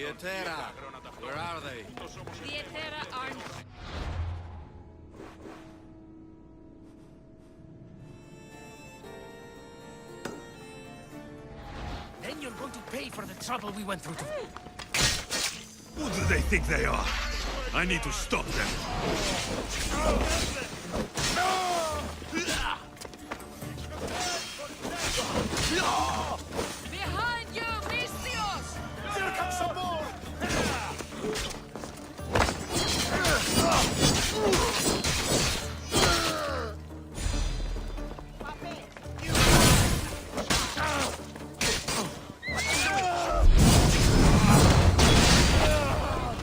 Etera, where are they? The Etera aren't... Then you're going to pay for the trouble we went through to... Who do they think they are? I need to stop them. Behind you, Mystios! Here comes some more!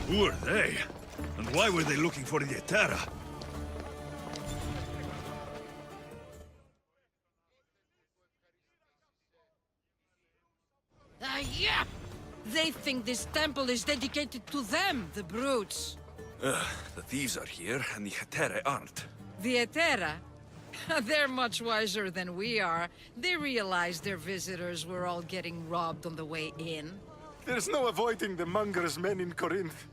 Who are they? And why were they looking for the Etera? Yeah! They think this temple is dedicated to them, the brutes. The thieves are here, and the Etera aren't. The Etera? They're much wiser than we are. They realized their visitors were all getting robbed on the way in. There's no avoiding the monger's men in Corinth.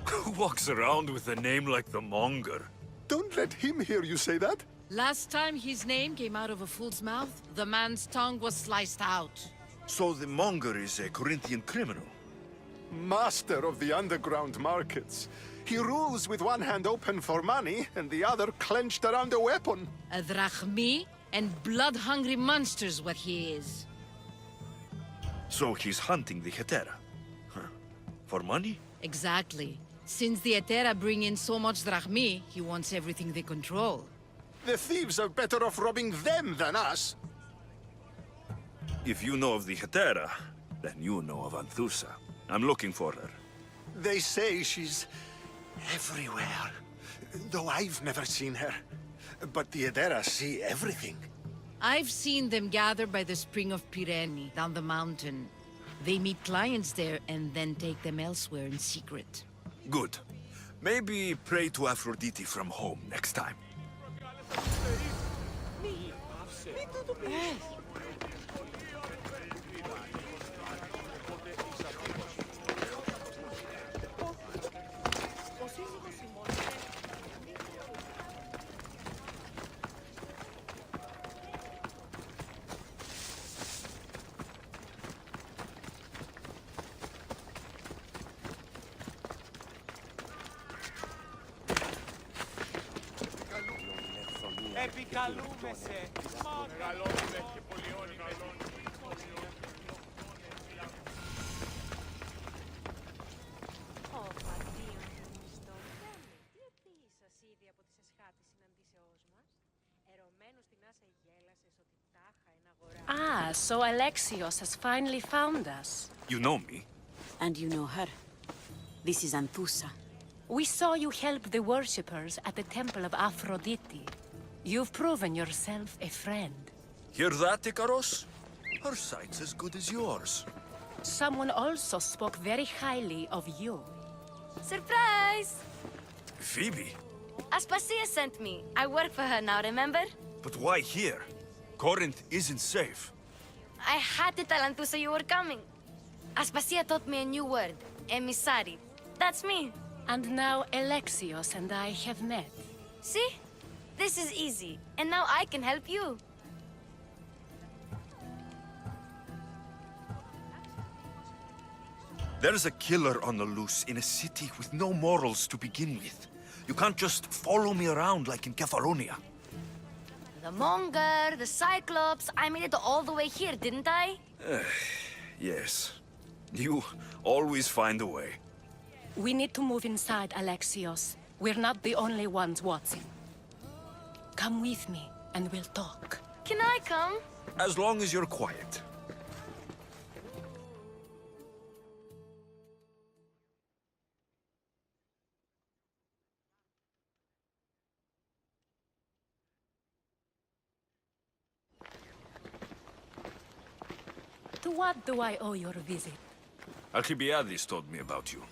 Who walks around with a name like the Monger? Don't let him hear you say that. Last time his name came out of a fool's mouth, the man's tongue was sliced out. So the Monger is a Corinthian criminal? Master of the underground markets. He rules with one hand open for money and the other clenched around a weapon. A drachmi and blood-hungry monster's what he is. So he's hunting the Etera? Huh. For money? Exactly. Since the Etera bring in so much drachmi, he wants everything they control. The thieves are better off robbing them than us. If you know of the Etera, then you know of Anthusa. I'm looking for her. They say she's everywhere, though I've never seen her. But the Edera see everything. I've seen them gather by the spring of Pirene, down the mountain. They meet clients there and then take them elsewhere in secret. Good. Maybe pray to Aphrodite from home next time. Επικαλούμεσαι. Μεγαλώνουμε και πολιώνει. Ah, so Alexios has finally found us. You know me? And you know her. This is Anthusa. We saw you help the worshippers at the Temple of Aphrodite. You've proven yourself a friend. Hear that, Ikaros? Her sight's as good as yours. Someone also spoke very highly of you. Surprise! Phoebe? Aspasia sent me. I work for her now, remember? But why here? Corinth isn't safe. I had to tell Anthusa you were coming. Aspasia taught me a new word. Emissary. That's me. And now Alexios and I have met. See? This is easy. And now I can help you. There's a killer on the loose in a city with no morals to begin with. You can't just follow me around like in Kefalonia. The Monger, the Cyclops. I made it all the way here, didn't I? Yes. You always find a way. We need to move inside, Alexios. We're not the only ones watching. Come with me, and we'll talk. Can I come? As long as you're quiet. To what do I owe your visit? Alcibiades told me about you.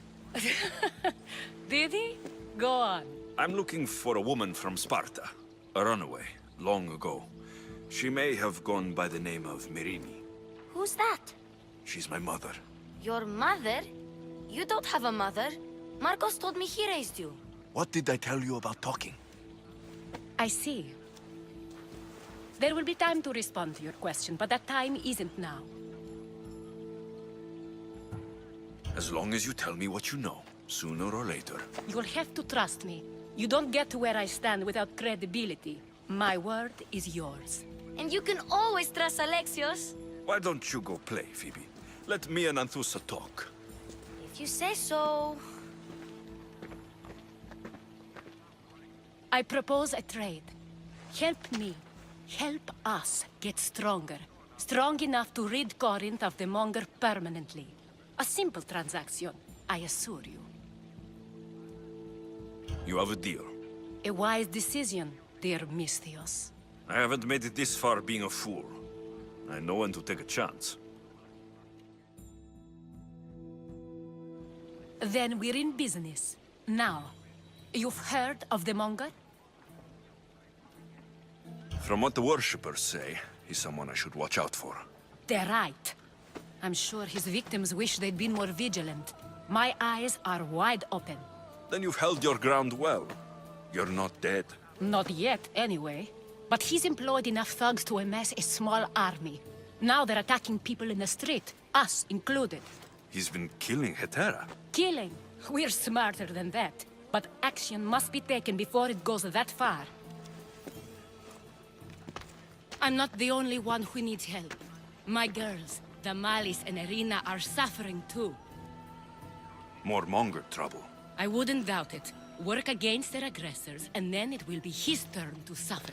Did he? Go on. I'm looking for a woman from Sparta. A runaway, long ago. She may have gone by the name of Myrine. Who's that? She's my mother. Your mother? You don't have a mother. Marcos told me he raised you. What did I tell you about talking? I see. There will be time to respond to your question, but that time isn't now. As long as you tell me what you know, sooner or later. You'll have to trust me. You don't get to where I stand without credibility. My word is yours. And you can always trust Alexios. Why don't you go play, Phoebe? Let me and Anthusa talk. If you say so. I propose a trade. Help me. Help us get stronger. Strong enough to rid Corinth of the Monger permanently. A simple transaction, I assure you. You have a deal. A wise decision, dear Misthios. I haven't made it this far being a fool. I know when to take a chance. Then we're in business. Now, you've heard of the Monger? From what the worshippers say, he's someone I should watch out for. They're right. I'm sure his victims wish they'd been more vigilant. My eyes are wide open. Then you've held your ground well. You're not dead. Not yet, anyway. But he's employed enough thugs to amass a small army. Now they're attacking people in the street, us included. He's been killing Hetera. Killing? We're smarter than that. But action must be taken before it goes that far. I'm not the only one who needs help. My girls, Damalis and Irina, are suffering too. More Monger trouble. I wouldn't doubt it. Work against their aggressors, and then it will be his turn to suffer.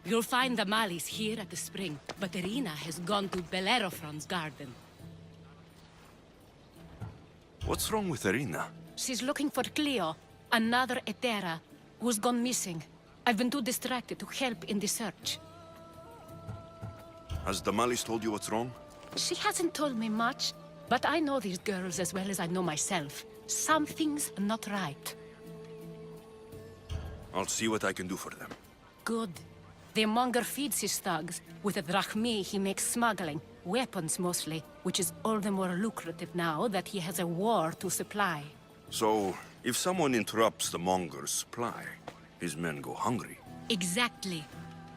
You'll find Damalis here at the spring, but Irina has gone to Bellerophon's garden. What's wrong with Irina? She's looking for Cleo, another Hetera, who's gone missing. I've been too distracted to help in the search. Has Damalis told you what's wrong? She hasn't told me much, but I know these girls as well as I know myself. Something's not right. I'll see what I can do for them. Good. The Monger feeds his thugs. With the drachmi, he makes smuggling. Weapons, mostly. Which is all the more lucrative now that he has a war to supply. So, if someone interrupts the Monger's supply, his men go hungry. Exactly.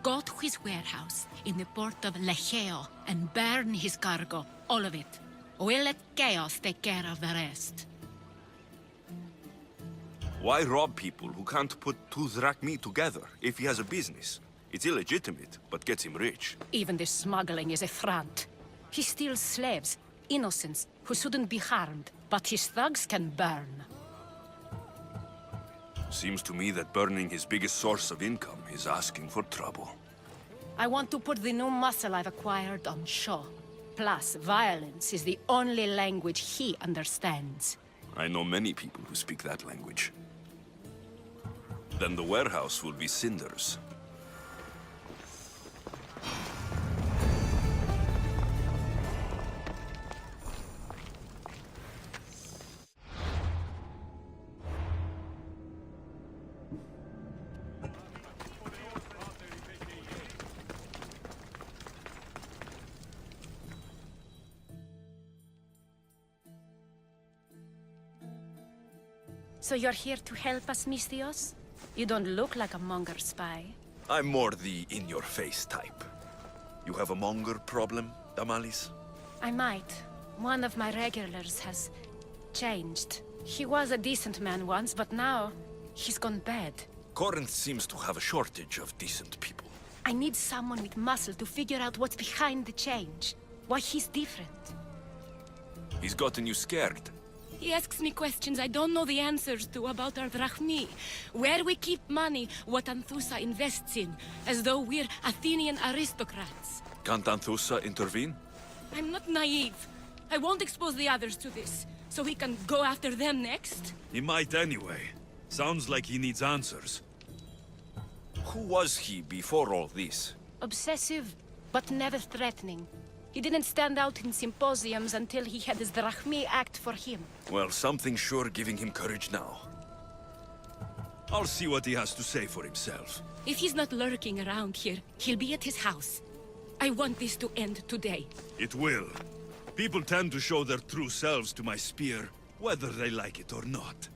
Go to his warehouse in the port of Lecheo and burn his cargo. All of it. We'll let chaos take care of the rest. Why rob people who can't put two drachmi together if he has a business? It's illegitimate, but gets him rich. Even the smuggling is a front. He steals slaves, innocents, who shouldn't be harmed, but his thugs can burn. Seems to me that burning his biggest source of income is asking for trouble. I want to put the new muscle I've acquired on show. Plus, violence is the only language he understands. I know many people who speak that language. Then the warehouse will be cinders. So you're here to help us, Misthios? You don't look like a Monger spy. I'm more the in-your-face type. You have a Monger problem, Damalis? I might. One of my regulars has changed. He was a decent man once, but now he's gone bad. Corinth seems to have a shortage of decent people. I need someone with muscle to figure out what's behind the change. Why he's different. He's gotten you scared. He asks me questions I don't know the answers to about our drachmi. Where we keep money, what Anthusa invests in. As though we're Athenian aristocrats. Can't Anthusa intervene? I'm not naive. I won't expose the others to this. So he can go after them next? He might anyway. Sounds like he needs answers. Who was he before all this? Obsessive, but never threatening. He didn't stand out in symposiums until he had his drachmi act for him. Well, something's sure giving him courage now. I'll see what he has to say for himself. If he's not lurking around here, he'll be at his house. I want this to end today. It will. People tend to show their true selves to my spear, whether they like it or not.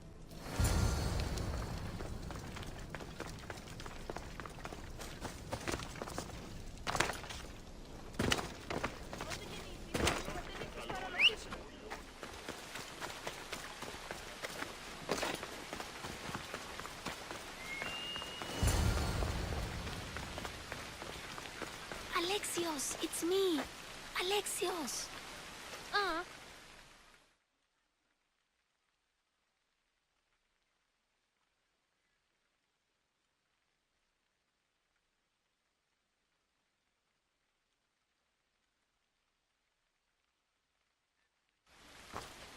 Alexios, it's me. Alexios.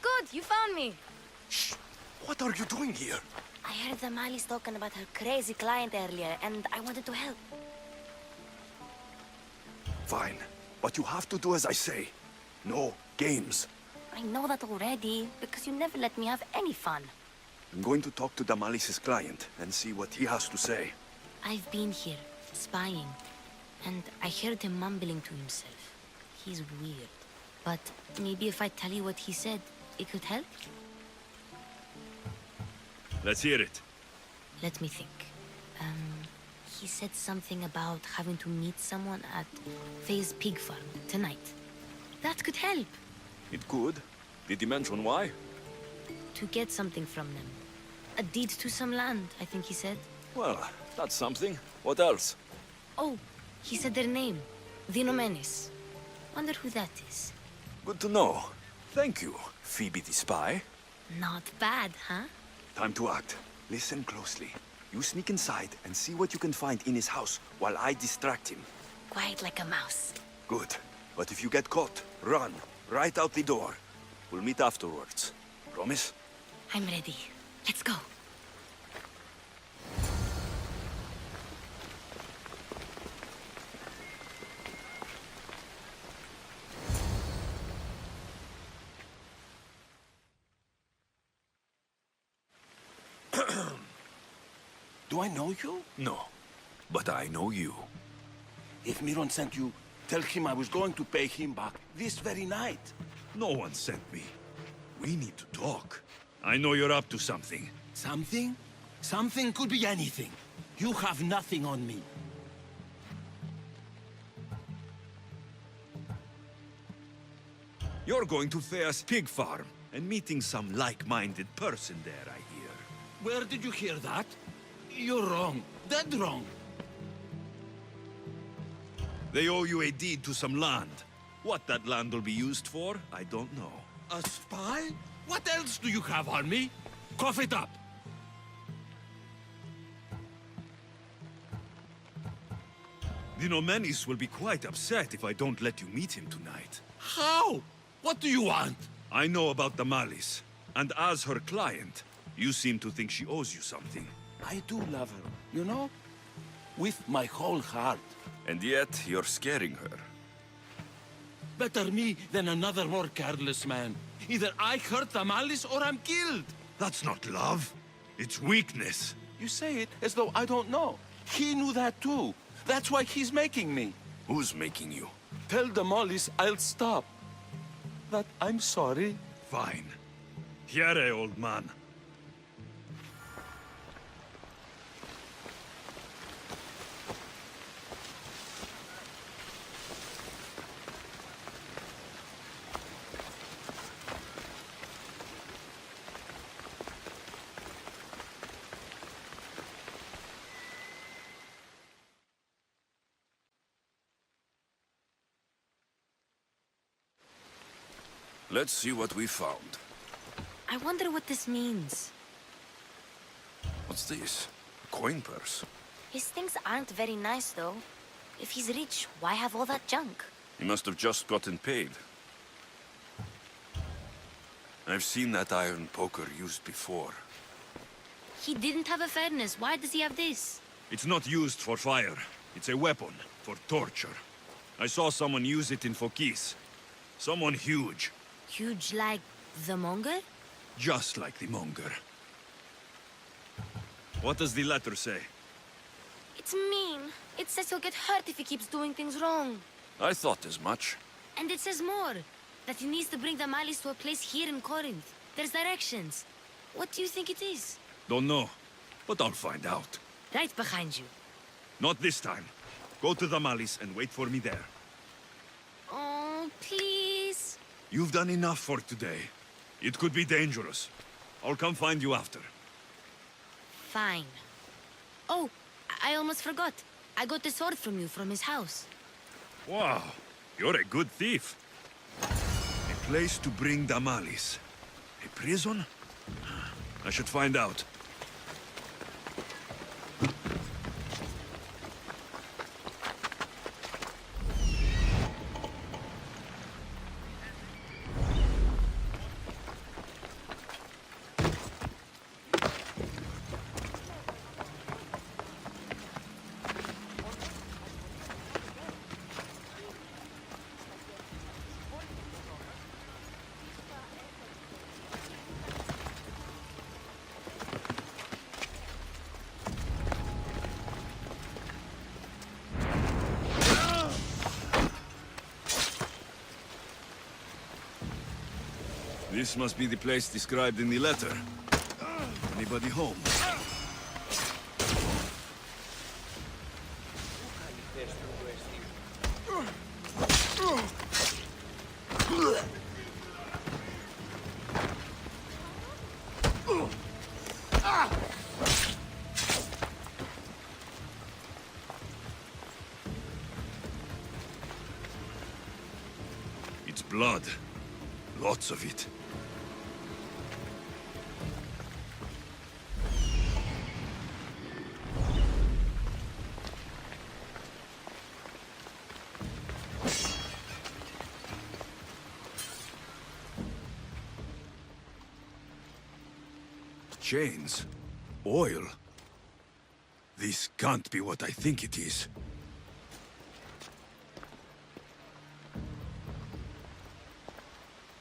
Good, you found me. Shh! What are you doing here? I heard the Mali's talking about her crazy client earlier, and I wanted to help. Fine. But you have to do as I say. No games. I know that already, because you never let me have any fun. I'm going to talk to Damalis's client and see what he has to say. I've been here, spying, and I heard him mumbling to himself. He's weird. But maybe if I tell you what he said, it could help? Let's hear it. Let me think. He said something about having to meet someone at Faye's pig farm tonight. That could help. It could. Did he mention why? To get something from them. A deed to some land, I think he said. Well, that's something. What else? Oh, he said their name. Vinomenes. Wonder who that is. Good to know. Thank you, Phoebe the spy. Not bad, huh? Time to act. Listen closely. You sneak inside and see what you can find in his house while I distract him. Quiet like a mouse. Good. But if you get caught, run. Right out the door. We'll meet afterwards. Promise? I'm ready. Let's go. Do I know you? No. But I know you. If Miron sent you, tell him I was going to pay him back this very night. No one sent me. We need to talk. I know you're up to something. Something? Something could be anything. You have nothing on me. You're going to Thea's pig farm and meeting some like-minded person there, I hear. Where did you hear that? You're wrong. Dead wrong. They owe you a deed to some land. What that land will be used for, I don't know. A spy? What else do you have on me? Cough it up. Vinomenes will be quite upset if I don't let you meet him tonight. How? What do you want? I know about the Malice, and as her client, you seem to think she owes you something. I do love her, you know? With my whole heart. And yet, you're scaring her. Better me than another more careless man. Either I hurt the Malice or I'm killed. That's not love. It's weakness. You say it as though I don't know. He knew that too. That's why he's making me. Who's making you? Tell the Malice I'll stop. That I'm sorry. Fine. Here, old man. Let's see what we found. I wonder what this means. What's this? A coin purse? His things aren't very nice, though. If he's rich, why have all that junk? He must have just gotten paid. I've seen that iron poker used before. He didn't have a furnace. Why does he have this? It's not used for fire. It's a weapon for torture. I saw someone use it in Fokis. Someone huge. Huge like the Monger? Just like the Monger. What does the letter say? It's mean. It says he'll get hurt if he keeps doing things wrong. I thought as much. And it says more. That he needs to bring the malice to a place here in Corinth. There's directions. What do you think it is? Don't know, but I'll find out. Right behind you. Not this time. Go to the malice and wait for me there. Oh, please. You've done enough for today. It could be dangerous. I'll come find you after. Fine. Oh, I almost forgot. I got the sword from you from his house. Wow, you're a good thief. A place to bring the malice. A prison? I should find out. This must be the place described in the letter. Anybody home? It's blood. Lots of it. Chains? Oil? This can't be what I think it is.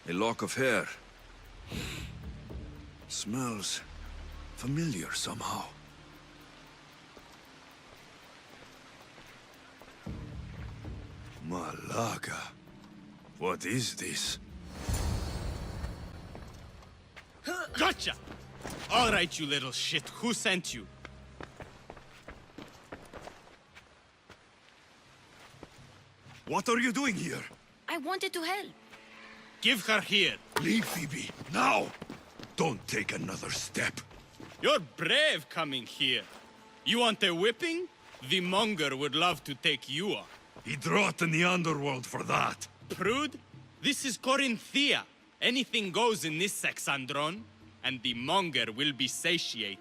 A lock of hair. Smells familiar somehow. Malaga. What is this? Gotcha! All right, you little shit. Who sent you? What are you doing here? I wanted to help. Give her here. Leave, Phoebe, now! Don't take another step. You're brave coming here. You want a whipping? The monger would love to take you on. He'd rot in the underworld for that. Prude, this is Corinthia. Anything goes in this Sexandron, and the monger will be satiated.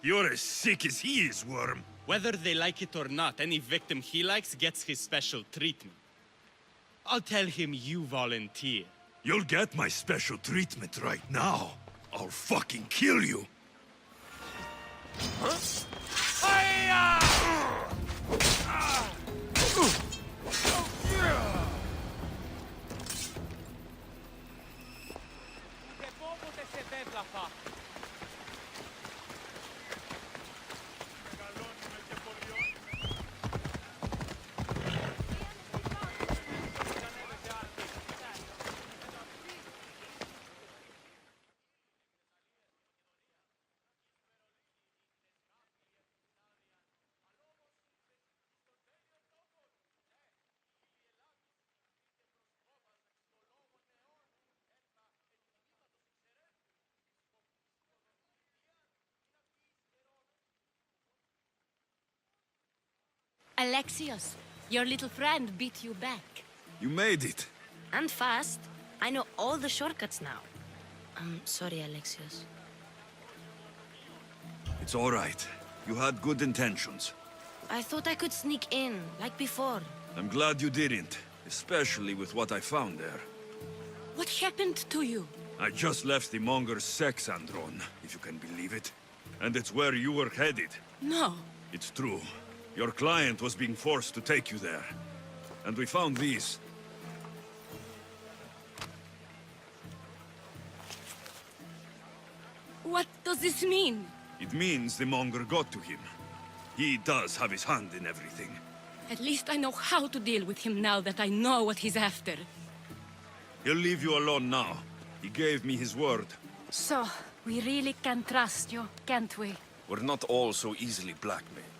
You're as sick as he is, Worm. Whether they like it or not, any victim he likes gets his special treatment. I'll tell him you volunteer. You'll get my special treatment right now. I'll fucking kill you. Alexios, your little friend beat you back. You made it. And fast. I know all the shortcuts now. I'm sorry, Alexios. It's all right. You had good intentions. I thought I could sneak in, like before. I'm glad you didn't, especially with what I found there. What happened to you? I just left the monger's Sexandron, if you can believe it. And it's where you were headed. No. It's true. Your client was being forced to take you there. And we found these. What does this mean? It means the monger got to him. He does have his hand in everything. At least I know how to deal with him now that I know what he's after. He'll leave you alone now. He gave me his word. So, we really can trust you, can't we? We're not all so easily blackmailed.